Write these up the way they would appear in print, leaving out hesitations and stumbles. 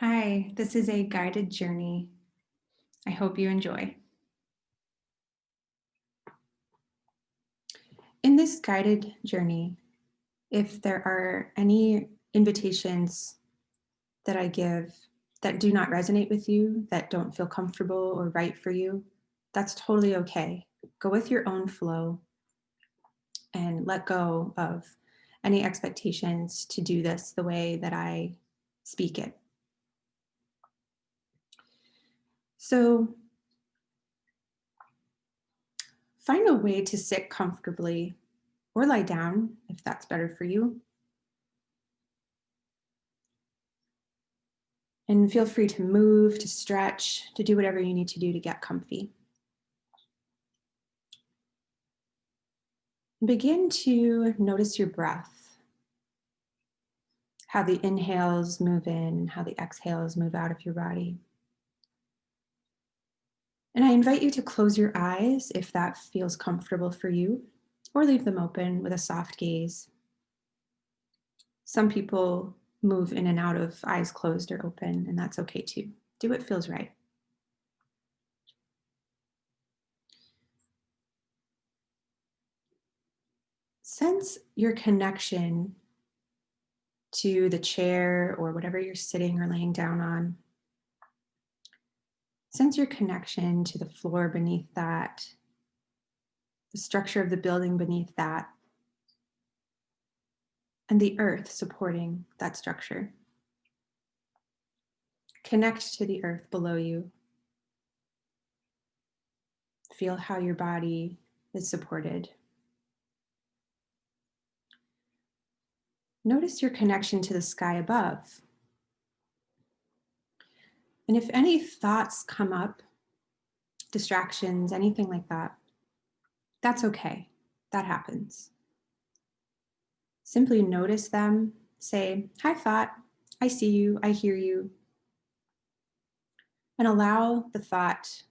Hi, this is a guided journey. I hope you enjoy. In this guided journey, if there are any invitations that I give that do not resonate with you, that don't feel comfortable or right for you, that's totally okay. Go with your own flow and let go of any expectations to do this the way that I speak it. So, find a way to sit comfortably or lie down if that's better for you. And feel free to move, to stretch, to do whatever you need to do to get comfy. Begin to notice your breath, how the inhales move in and how the exhales move out of your body. And I invite you to close your eyes if that feels comfortable for you, or leave them open with a soft gaze. Some people move in and out of eyes closed or open, and that's okay too. Do what feels right. Sense your connection to the chair or whatever you're sitting or laying down on. Sense your connection to the floor beneath that, the structure of the building beneath that, and the earth supporting that structure. Connect to the earth below you. Feel how your body is supported. Notice your connection to the sky above. And if any thoughts come up, distractions, anything like that, that's okay. That happens. Simply notice them. Say, "Hi, thought. I see you. I hear you." And allow the thought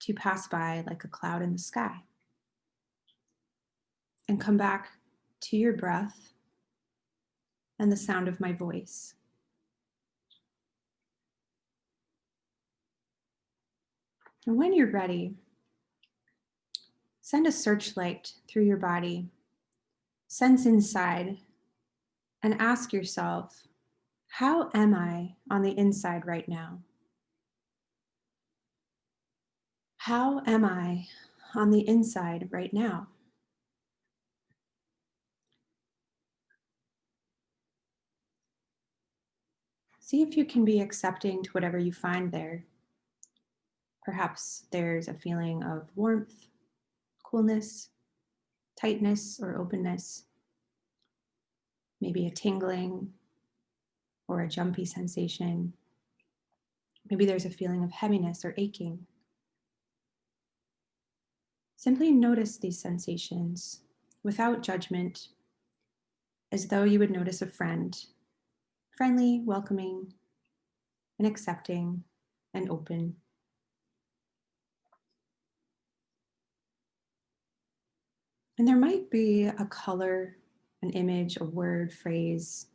to pass by like a cloud in the sky. And come back to your breath and the sound of my voice. And when you're ready, send a searchlight through your body, sense inside, and ask yourself, how am I on the inside right now? How am I on the inside right now? See if you can be accepting to whatever you find there. Perhaps there's a feeling of warmth, coolness, tightness, or openness. Maybe a tingling or a jumpy sensation. Maybe there's a feeling of heaviness or aching. Simply notice these sensations without judgment, as though you would notice a friend, friendly, welcoming, and accepting and open. And there might be a color, an image, a word, phrase,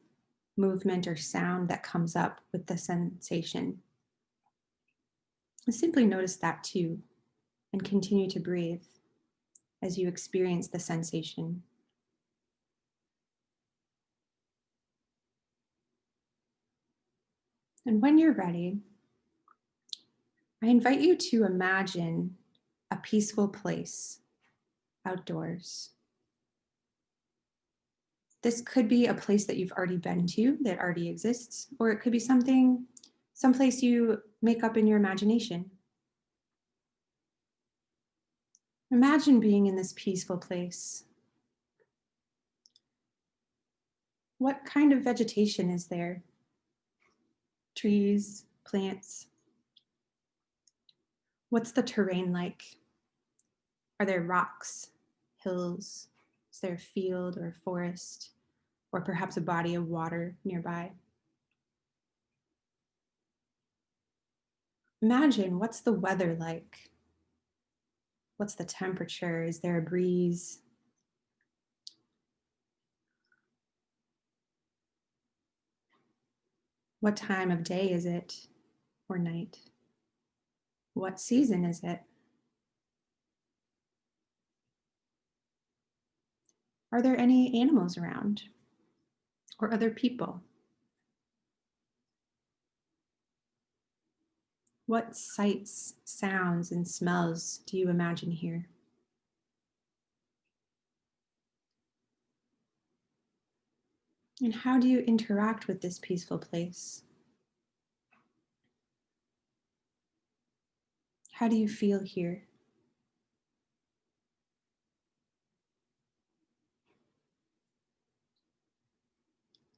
movement, or sound that comes up with the sensation. And simply notice that too, and continue to breathe as you experience the sensation. And when you're ready, I invite you to imagine a peaceful place outdoors. This could be a place that you've already been to that already exists, or it could be someplace you make up in your imagination. Imagine being in this peaceful place. What kind of vegetation is there? Trees, plants? What's the terrain like? Are there rocks, hills? Is there a field or a forest, or perhaps a body of water nearby? Imagine, what's the weather like? What's the temperature? Is there a breeze? What time of day is it or night? What season is it? Are there any animals around or other people? What sights, sounds, and smells do you imagine here? And how do you interact with this peaceful place? How do you feel here?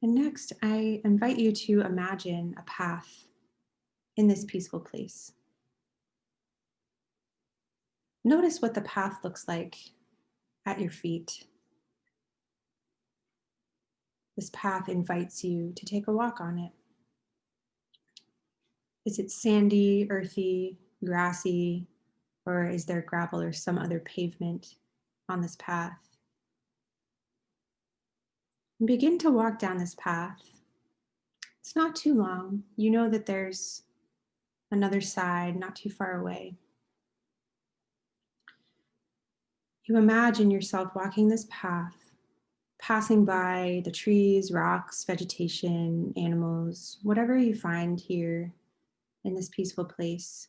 And next, I invite you to imagine a path in this peaceful place. Notice what the path looks like at your feet. This path invites you to take a walk on it. Is it sandy, earthy, grassy, or is there gravel or some other pavement on this path? And begin to walk down this path. It's not too long. You know that there's another side not too far away. You imagine yourself walking this path, passing by the trees, rocks, vegetation, animals, whatever you find here in this peaceful place.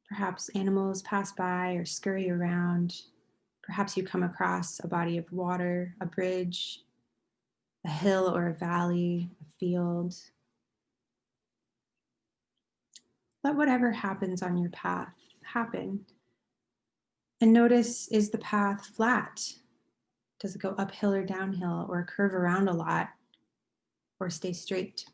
Perhaps animals pass by or scurry around. Perhaps you come across a body of water, a bridge, a hill or a valley, a field. Let whatever happens on your path happen. And notice, is the path flat? Does it go uphill or downhill or curve around a lot or stay straight?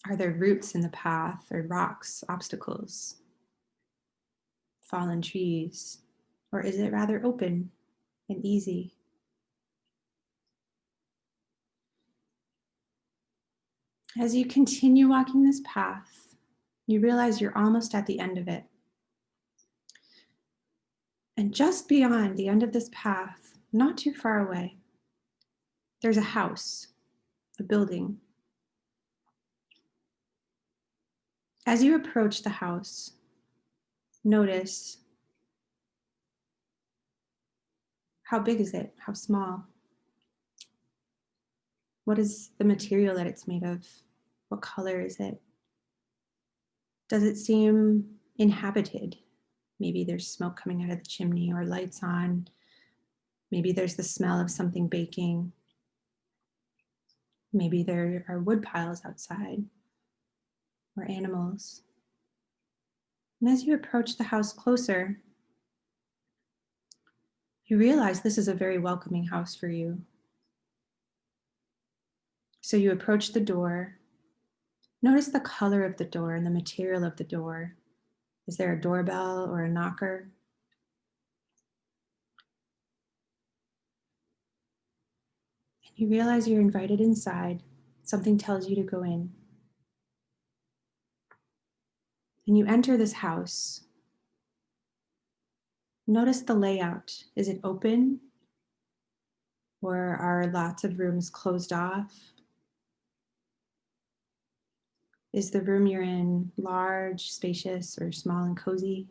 Are there roots in the path or rocks, obstacles, fallen trees? Or is it rather open and easy? As you continue walking this path, you realize you're almost at the end of it. And just beyond the end of this path, not too far away, there's a house, a building. As you approach the house, notice, how big is it? How small? What is the material that it's made of? What color is it? Does it seem inhabited? Maybe there's smoke coming out of the chimney or lights on. Maybe there's the smell of something baking. Maybe there are wood piles outside or animals. And as you approach the house closer, you realize this is a very welcoming house for you. So you approach the door. Notice the color of the door and the material of the door. Is there a doorbell or a knocker? And you realize you're invited inside. Something tells you to go in. And you enter this house. Notice the layout. Is it open? Or are lots of rooms closed off? Is the room you're in large, spacious, or small and cozy?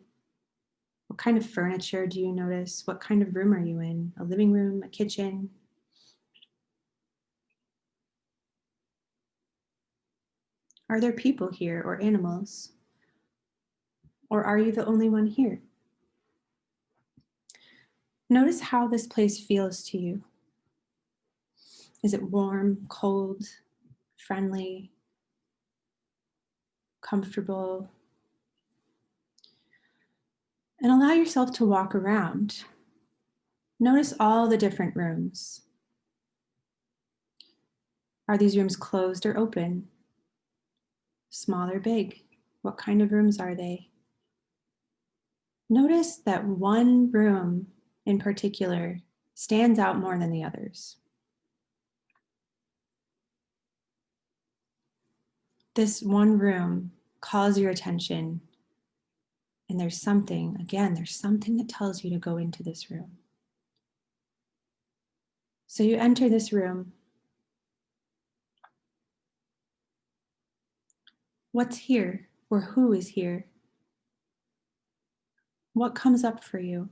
What kind of furniture do you notice? What kind of room are you in? A living room, a kitchen? Are there people here or animals? Or are you the only one here? Notice how this place feels to you. Is it warm, cold, friendly, comfortable? And allow yourself to walk around. Notice all the different rooms. Are these rooms closed or open? Small or big? What kind of rooms are they? Notice that one room in particular stands out more than the others. This one room calls your attention, and there's something that tells you to go into this room. So you enter this room. What's here, or who is here? What comes up for you?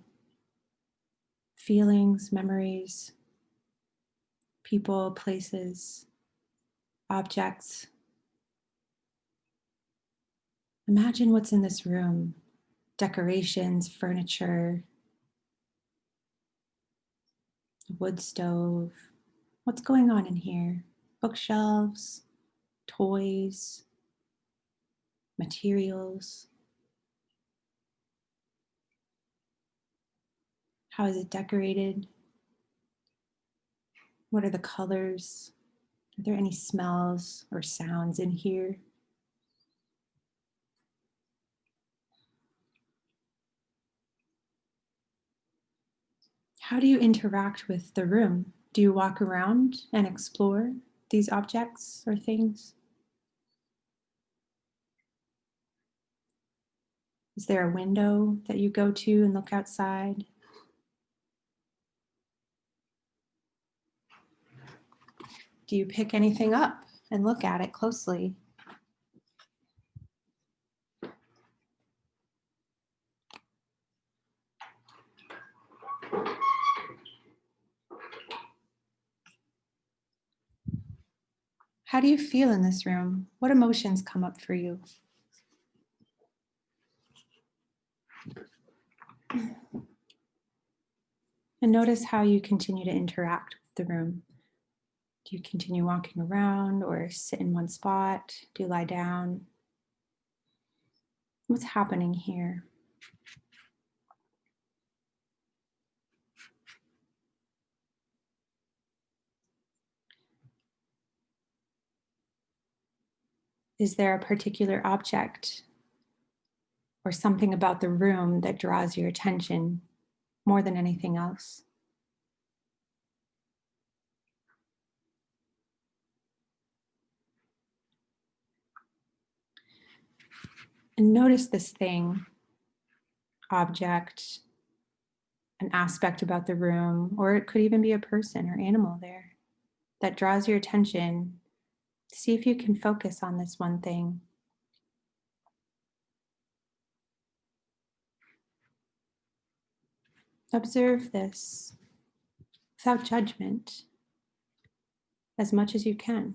Feelings, memories, people, places, objects. Imagine what's in this room: decorations, furniture, wood stove. What's going on in here? Bookshelves, toys, materials. How is it decorated? What are the colors? Are there any smells or sounds in here? How do you interact with the room? Do you walk around and explore these objects or things? Is there a window that you go to and look outside? Do you pick anything up and look at it closely? How do you feel in this room? What emotions come up for you? And notice how you continue to interact with the room. Do you continue walking around or sit in one spot? Do you lie down? What's happening here? Is there a particular object or something about the room that draws your attention more than anything else? And notice this thing, object, an aspect about the room, or it could even be a person or animal there that draws your attention. See if you can focus on this one thing. Observe this without judgment as much as you can.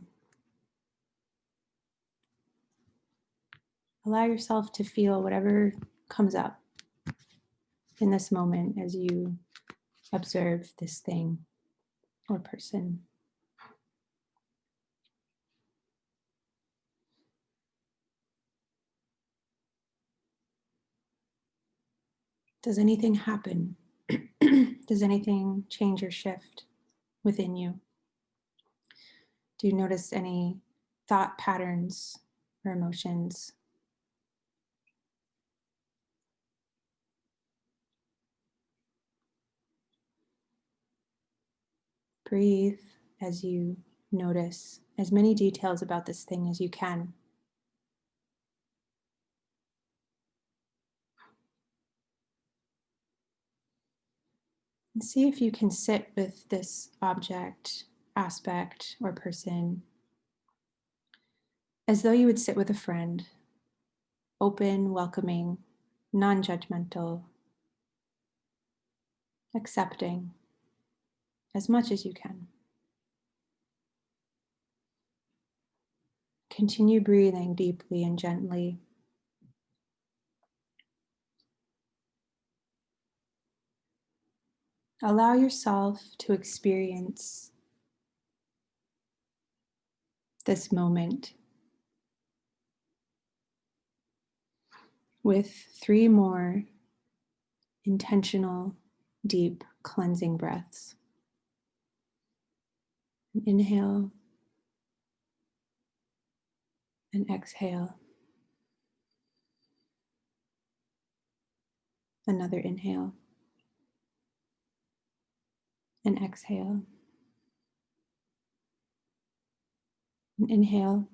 Allow yourself to feel whatever comes up in this moment as you observe this thing or person. Does anything happen? Does anything change or shift within you? Do you notice any thought patterns or emotions? Breathe as you notice as many details about this thing as you can. And see if you can sit with this object, aspect, or person as though you would sit with a friend, open, welcoming, non-judgmental, accepting as much as you can. Continue breathing deeply and gently. Allow yourself to experience this moment with 3 more intentional, deep cleansing breaths. Inhale and exhale. Another inhale and exhale. An inhale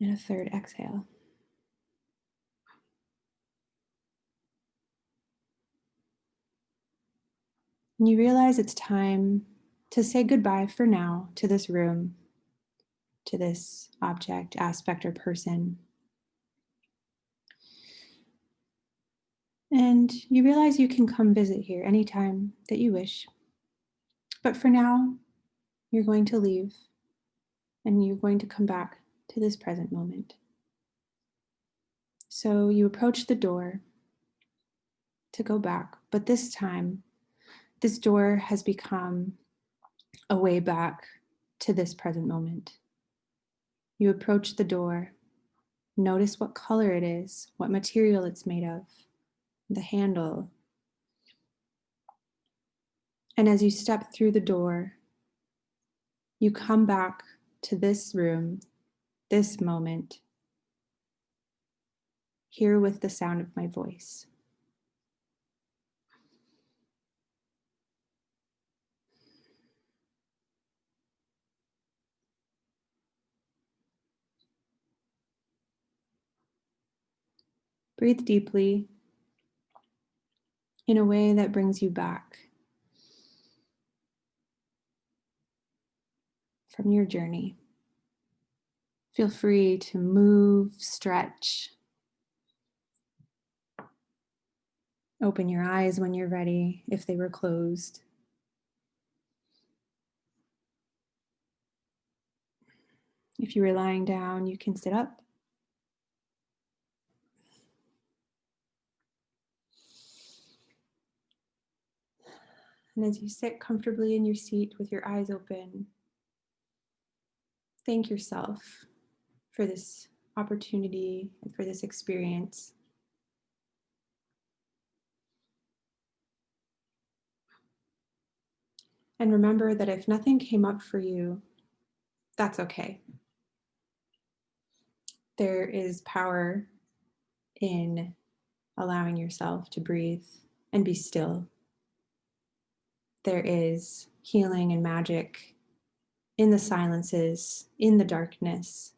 and a third exhale. And you realize it's time to say goodbye for now to this room, to this object, aspect, or person. And you realize you can come visit here anytime that you wish. But for now, you're going to leave and you're going to come back to this present moment. So you approach the door to go back, but this time, this door has become a way back to this present moment. You approach the door, notice what color it is, what material it's made of, the handle. And as you step through the door, you come back to this room, this moment, here with the sound of my voice. Breathe deeply in a way that brings you back from your journey. Feel free to move, stretch, open your eyes when you're ready, if they were closed. If you were lying down, you can sit up. And as you sit comfortably in your seat with your eyes open, thank yourself for this opportunity and for this experience. And remember that if nothing came up for you, that's okay. There is power in allowing yourself to breathe and be still. There is healing and magic in the silences, in the darkness.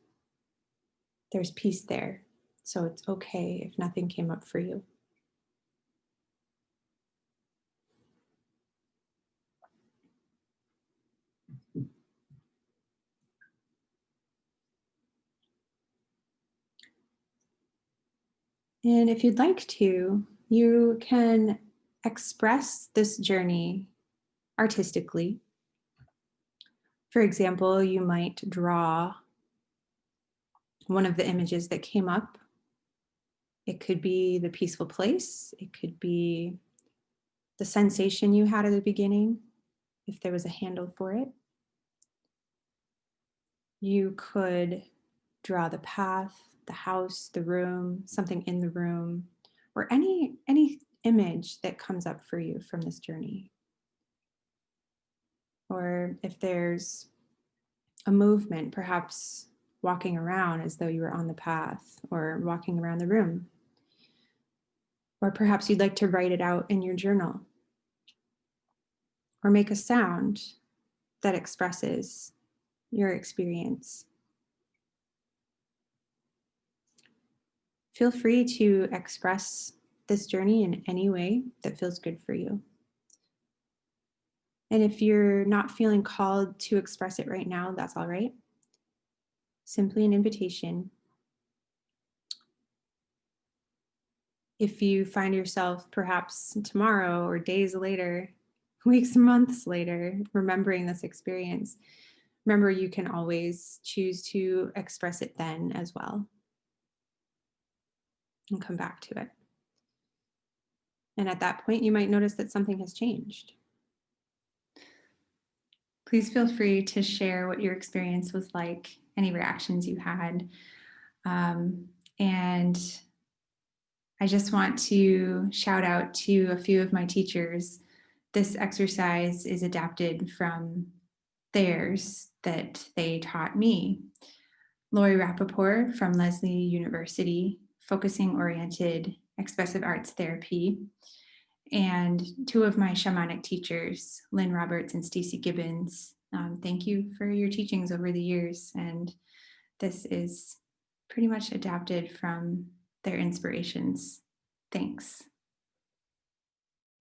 There's peace there. So it's okay if nothing came up for you. And if you'd like to, you can express this journey artistically. For example, you might draw one of the images that came up. It could be the peaceful place. It could be the sensation you had at the beginning, if there was a handle for it. You could draw the path, the house, the room, something in the room, or any image that comes up for you from this journey. Or if there's a movement, perhaps walking around as though you were on the path or walking around the room. Or perhaps you'd like to write it out in your journal or make a sound that expresses your experience. Feel free to express this journey in any way that feels good for you. And if you're not feeling called to express it right now, that's all right. Simply an invitation. If you find yourself perhaps tomorrow or days later, weeks, months later, remembering this experience, remember you can always choose to express it then as well and come back to it. And at that point, you might notice that something has changed. Please feel free to share what your experience was like, any reactions you had. And I just want to shout out to a few of my teachers. This exercise is adapted from theirs that they taught me. Lori Rappaport from Lesley University, focusing oriented expressive arts therapy. And two of my shamanic teachers, Lynn Roberts and Stacey Gibbons. Thank you for your teachings over the years. And this is pretty much adapted from their inspirations. Thanks.